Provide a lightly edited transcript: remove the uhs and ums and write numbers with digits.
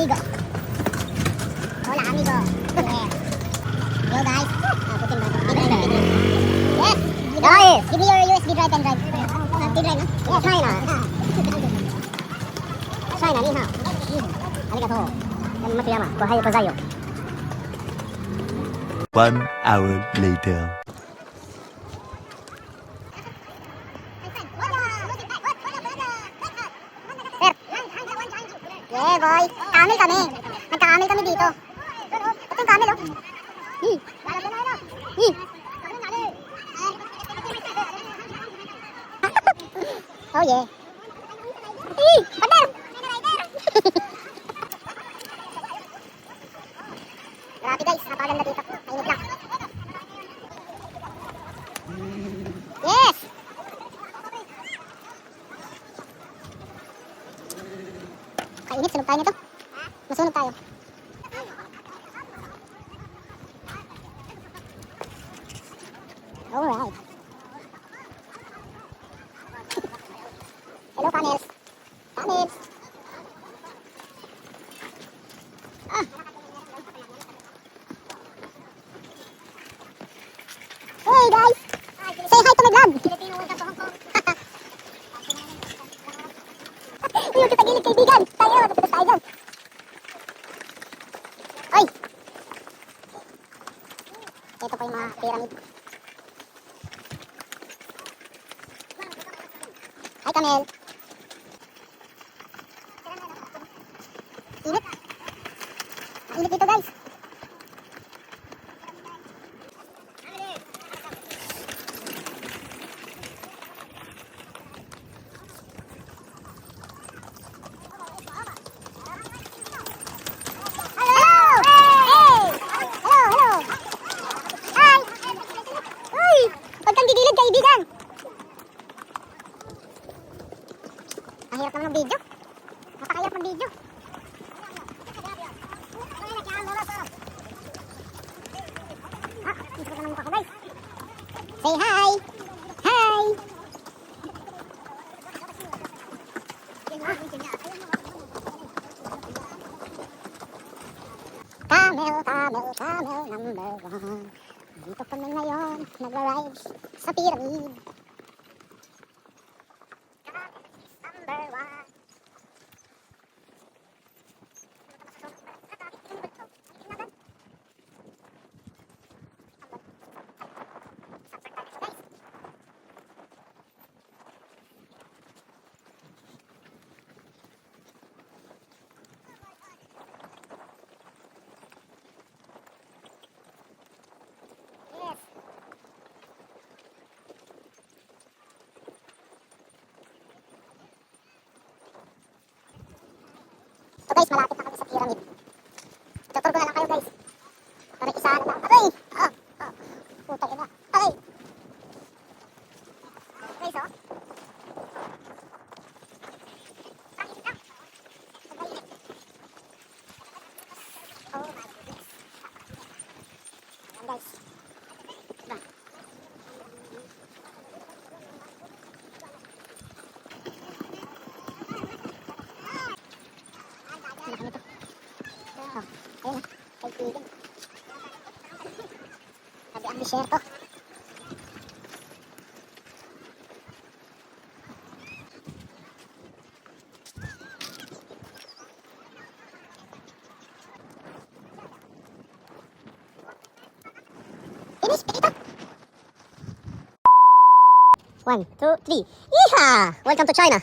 amigo. Hola, amigo. Yeah. Yo, guys. Putin ba? Yes. Guys, give me your USB drive and drive. Drive, no? Yeah, China. China, ni hao. Arigato. Matiyama. Kohayo kozayo. 1 hour later. Yeah, boy. Camel kami. Nagka-camel kami dito. Ito yung camel, oh. Oh, yeah. Partner! Grabe, guys. Napakaganda dito. Mainit lang. Yes! Kainit, sunog tayo nito. Masunog tayo. Alright. Hello, camels. Camels. Ah. Hey, guys. Say hi to my vlog. Yung kita gilid kaibigan. Tayo, tapos tayo dyan. Ay! Ito pa yung mga pyramid. Hi, camel. Init. Init dito, guys. Kaibigan. Ang hirap naman ng video. Napakahirap ng video. Dito naman yung ako, guys. Say hi. Hi. Camel, camel, camel number 1. Dito kami ngayon, nagra-ride sa pyramid. Number 1. So guys, malapit na kami sa pyramid. Tutur ko na lang kayo, guys. Para isahan na lang. Aray! Putang ina. Aray! Guys, oh. Oh my goodness. Ayan, guys. Diba? Ayun, kaibigan. Sabi ang desierto. Finish, pinito. 1, 2, 3. Yeehaw! Welcome to China.